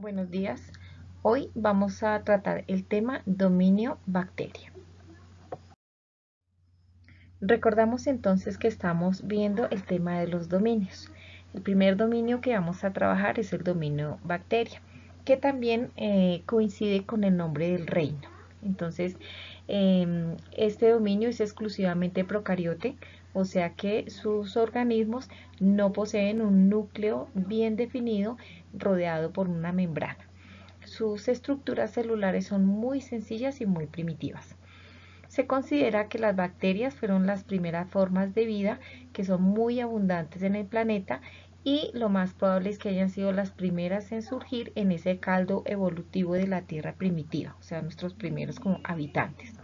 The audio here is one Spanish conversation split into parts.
Buenos días. Hoy vamos a tratar el tema dominio bacteria. Recordamos entonces que estamos viendo el tema de los dominios. El primer dominio que vamos a trabajar es el dominio bacteria, que también coincide con el nombre del reino. Entonces, este dominio es exclusivamente procariote, o sea que sus organismos no poseen un núcleo bien definido rodeado por una membrana. Sus estructuras celulares son muy sencillas y muy primitivas. Se considera que las bacterias fueron las primeras formas de vida que son muy abundantes en el planeta y lo más probable es que hayan sido las primeras en surgir en ese caldo evolutivo de la Tierra primitiva, o sea, nuestros primeros como habitantes.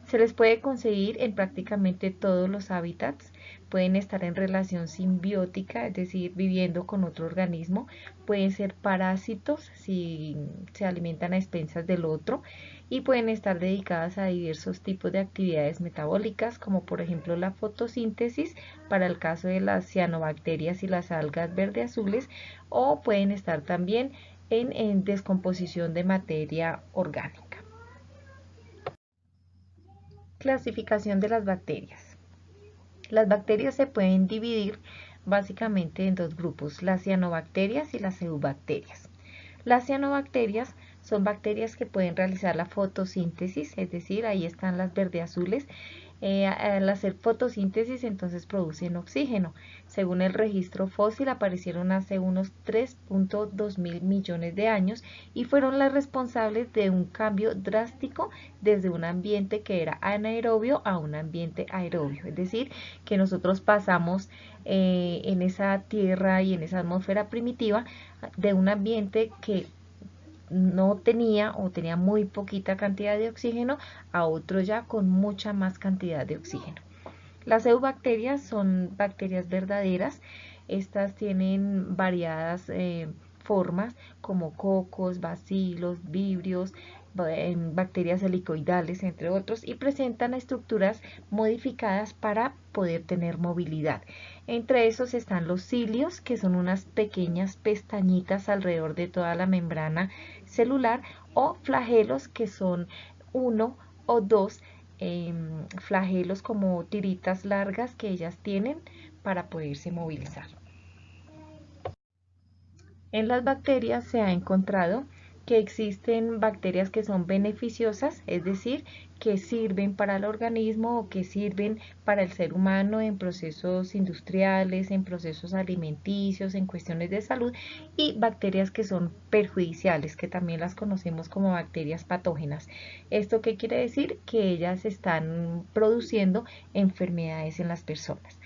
Se les puede conseguir en prácticamente todos los hábitats, pueden estar en relación simbiótica, es decir, viviendo con otro organismo, pueden ser parásitos si se alimentan a expensas del otro y pueden estar dedicadas a diversos tipos de actividades metabólicas, como por ejemplo la fotosíntesis para el caso de las cianobacterias y las algas verde azules, o pueden estar también en descomposición de materia orgánica. Clasificación de las bacterias. Las bacterias se pueden dividir básicamente en dos grupos, las cianobacterias y las eubacterias. Las cianobacterias son bacterias que pueden realizar la fotosíntesis, es decir, ahí están las verde azules. Al hacer fotosíntesis entonces producen oxígeno. Según el registro fósil aparecieron hace unos 3.2 mil millones de años y fueron las responsables de un cambio drástico desde un ambiente que era anaerobio a un ambiente aerobio. Es decir, que nosotros pasamos en esa tierra y en esa atmósfera primitiva de un ambiente que no tenía o tenía muy poquita cantidad de oxígeno a otro ya con mucha más cantidad de oxígeno. Las eubacterias son bacterias verdaderas. Estas tienen variadas formas como cocos, bacilos, vibrios, bacterias helicoidales, entre otros, y presentan estructuras modificadas para poder tener movilidad. Entre esos están los cilios, que son unas pequeñas pestañitas alrededor de toda la membrana celular, o flagelos, que son uno o dos flagelos como tiritas largas que ellas tienen para poderse movilizar. En las bacterias se ha encontrado que existen bacterias que son beneficiosas, es decir, que sirven para el organismo o que sirven para el ser humano en procesos industriales, en procesos alimenticios, en cuestiones de salud, y bacterias que son perjudiciales, que también las conocemos como bacterias patógenas. ¿Esto qué quiere decir? Que ellas están produciendo enfermedades en las personas.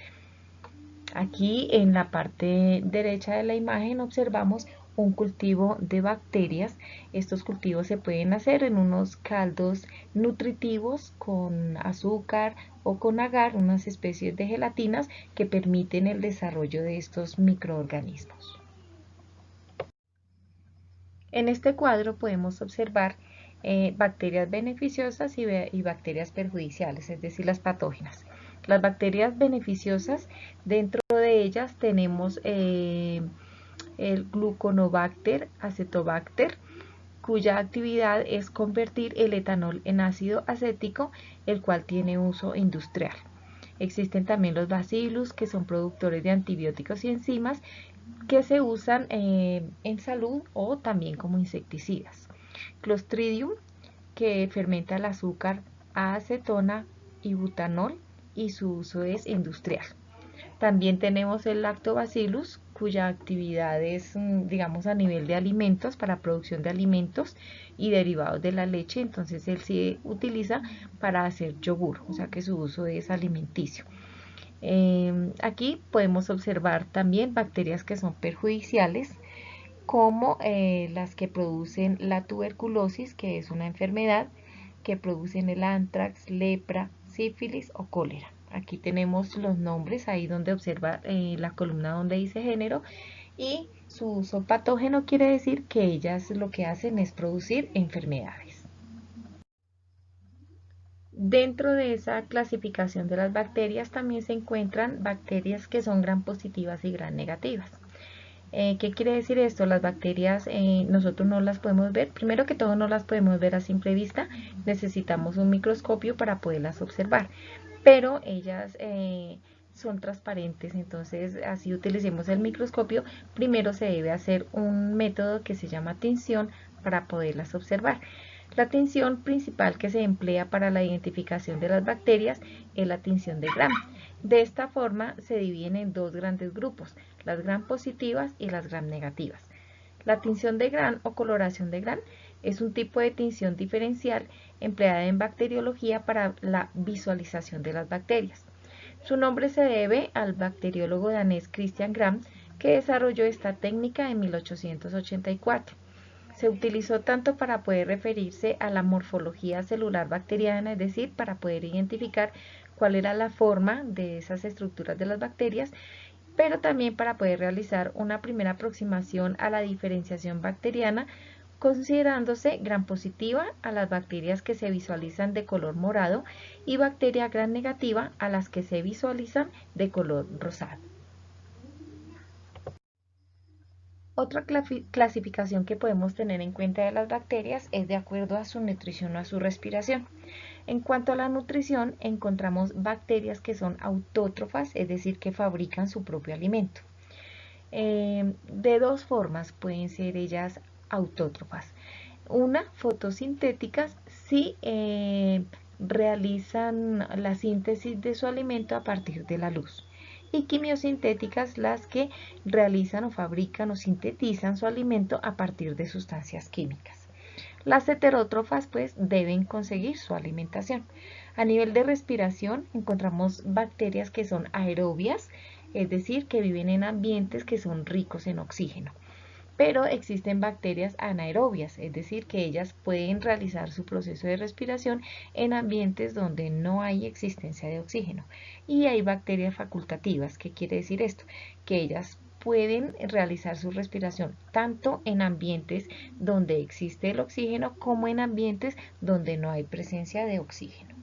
Aquí en la parte derecha de la imagen observamos un cultivo de bacterias. Estos cultivos se pueden hacer en unos caldos nutritivos con azúcar o con agar, unas especies de gelatinas que permiten el desarrollo de estos microorganismos. En este cuadro podemos observar bacterias beneficiosas y bacterias perjudiciales, es decir, las patógenas. Las bacterias beneficiosas, dentro de ellas tenemos el Gluconobacter acetobacter, cuya actividad es convertir el etanol en ácido acético, el cual tiene uso industrial. Existen también los bacillus, que son productores de antibióticos y enzimas que se usan en salud o también como insecticidas. Clostridium, que fermenta el azúcar a acetona y butanol y su uso es industrial. También tenemos el lactobacillus, cuya actividad es, digamos, a nivel de alimentos, para producción de alimentos y derivados de la leche. Entonces él se utiliza para hacer yogur, o sea que su uso es alimenticio. Aquí podemos observar también bacterias que son perjudiciales, como las que producen la tuberculosis, que es una enfermedad que producen el antrax, lepra, sífilis o cólera. Aquí tenemos los nombres, ahí donde observa la columna donde dice género, y su uso patógeno quiere decir que ellas lo que hacen es producir enfermedades. Dentro de esa clasificación de las bacterias también se encuentran bacterias que son gram positivas y gram negativas. ¿Qué quiere decir esto? Las bacterias nosotros no las podemos ver. Primero que todo no las podemos ver a simple vista. Necesitamos un microscopio para poderlas observar. Pero ellas son transparentes, entonces así utilicemos el microscopio. Primero se debe hacer un método que se llama tinción para poderlas observar. La tinción principal que se emplea para la identificación de las bacterias es la tinción de Gram. De esta forma se dividen en dos grandes grupos, las Gram positivas y las Gram negativas. La tinción de Gram o coloración de Gram es un tipo de tinción diferencial empleada en bacteriología para la visualización de las bacterias. Su nombre se debe al bacteriólogo danés Christian Gram, que desarrolló esta técnica en 1884. Se utilizó tanto para poder referirse a la morfología celular bacteriana, es decir, para poder identificar cuál era la forma de esas estructuras de las bacterias, pero también para poder realizar una primera aproximación a la diferenciación bacteriana, considerándose gram positiva a las bacterias que se visualizan de color morado y bacteria gram negativa a las que se visualizan de color rosado. Otra clasificación que podemos tener en cuenta de las bacterias es de acuerdo a su nutrición o a su respiración. En cuanto a la nutrición, encontramos bacterias que son autótrofas, es decir, que fabrican su propio alimento. De dos formas pueden ser ellas autótrofas. Una, fotosintéticas, si realizan la síntesis de su alimento a partir de la luz. Y quimiosintéticas, las que realizan o fabrican o sintetizan su alimento a partir de sustancias químicas. Las heterótrofas pues deben conseguir su alimentación. A nivel de respiración encontramos bacterias que son aerobias, es decir, que viven en ambientes que son ricos en oxígeno. Pero existen bacterias anaerobias, es decir, que ellas pueden realizar su proceso de respiración en ambientes donde no hay existencia de oxígeno. Y hay bacterias facultativas. ¿Qué quiere decir esto? Que ellas pueden realizar su respiración tanto en ambientes donde existe el oxígeno como en ambientes donde no hay presencia de oxígeno.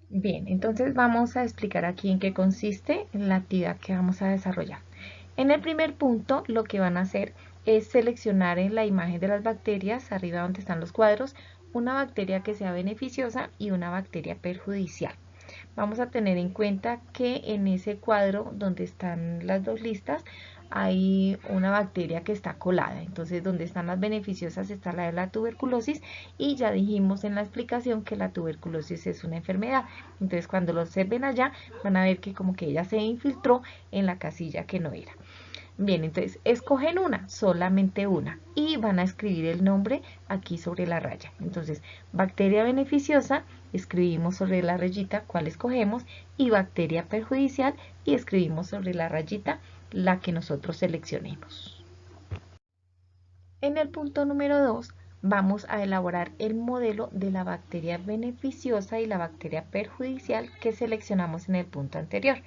Bien, entonces vamos a explicar aquí en qué consiste la actividad que vamos a desarrollar. En el primer punto, lo que van a hacer es seleccionar en la imagen de las bacterias, arriba donde están los cuadros, una bacteria que sea beneficiosa y una bacteria perjudicial. Vamos a tener en cuenta que en ese cuadro donde están las dos listas hay una bacteria que está colada. Entonces, donde están las beneficiosas está la de la tuberculosis y ya dijimos en la explicación que la tuberculosis es una enfermedad. Entonces, cuando lo observen allá, van a ver que como que ella se infiltró en la casilla que no era. Bien, entonces escogen una, solamente una, y van a escribir el nombre aquí sobre la raya. Entonces, bacteria beneficiosa, escribimos sobre la rayita cuál escogemos, y bacteria perjudicial, y escribimos sobre la rayita la que nosotros seleccionemos. En el punto número 2 vamos a elaborar el modelo de la bacteria beneficiosa y la bacteria perjudicial que seleccionamos en el punto anterior.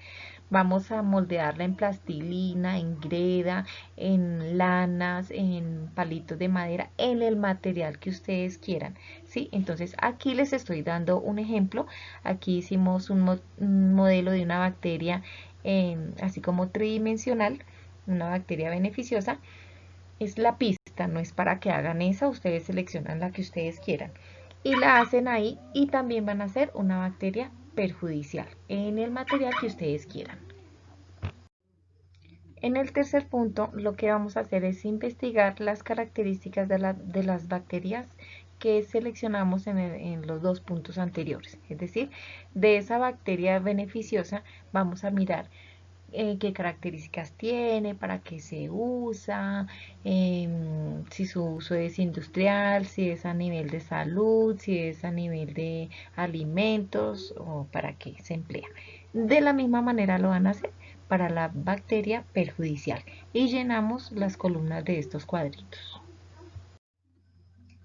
Vamos a moldearla en plastilina, en greda, en lanas, en palitos de madera, en el material que ustedes quieran, ¿sí? Entonces aquí les estoy dando un ejemplo. Aquí hicimos un modelo de una bacteria así como tridimensional, una bacteria beneficiosa. Es la pista, no es para que hagan esa, ustedes seleccionan la que ustedes quieran y la hacen ahí, y también van a hacer una bacteria perjudicial en el material que ustedes quieran. En el tercer punto, lo que vamos a hacer es investigar las características de las bacterias que seleccionamos en los dos puntos anteriores. Es decir, de esa bacteria beneficiosa vamos a mirar qué características tiene, para qué se usa, si su uso es industrial, si es a nivel de salud, si es a nivel de alimentos o para qué se emplea. De la misma manera lo van a hacer para la bacteria perjudicial y llenamos las columnas de estos cuadritos.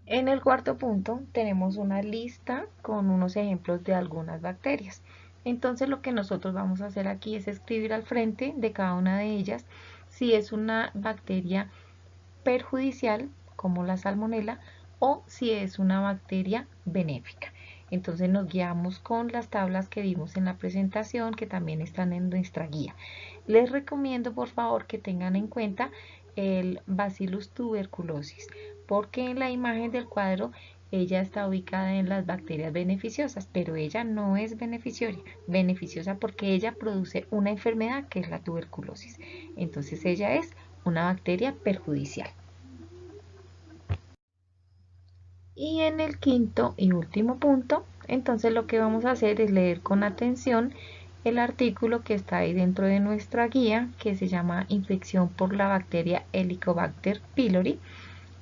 En el cuarto punto tenemos una lista con unos ejemplos de algunas bacterias. Entonces lo que nosotros vamos a hacer aquí es escribir al frente de cada una de ellas si es una bacteria perjudicial como la salmonela o si es una bacteria benéfica. Entonces nos guiamos con las tablas que vimos en la presentación, que también están en nuestra guía. Les recomiendo por favor que tengan en cuenta el Bacillus tuberculosis, porque en la imagen del cuadro ella está ubicada en las bacterias beneficiosas, pero ella no es beneficiosa porque ella produce una enfermedad que es la tuberculosis. Entonces ella es una bacteria perjudicial. Y en el quinto y último punto, entonces lo que vamos a hacer es leer con atención el artículo que está ahí dentro de nuestra guía, que se llama Infección por la bacteria Helicobacter pylori,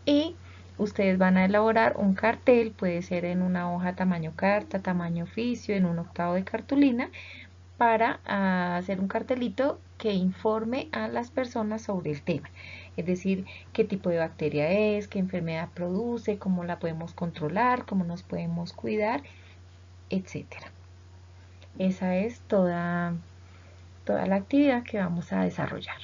y ustedes van a elaborar un cartel, puede ser en una hoja tamaño carta, tamaño oficio, en un octavo de cartulina, para hacer un cartelito que informe a las personas sobre el tema. Es decir, qué tipo de bacteria es, qué enfermedad produce, cómo la podemos controlar, cómo nos podemos cuidar, etcétera. Esa es toda la actividad que vamos a desarrollar.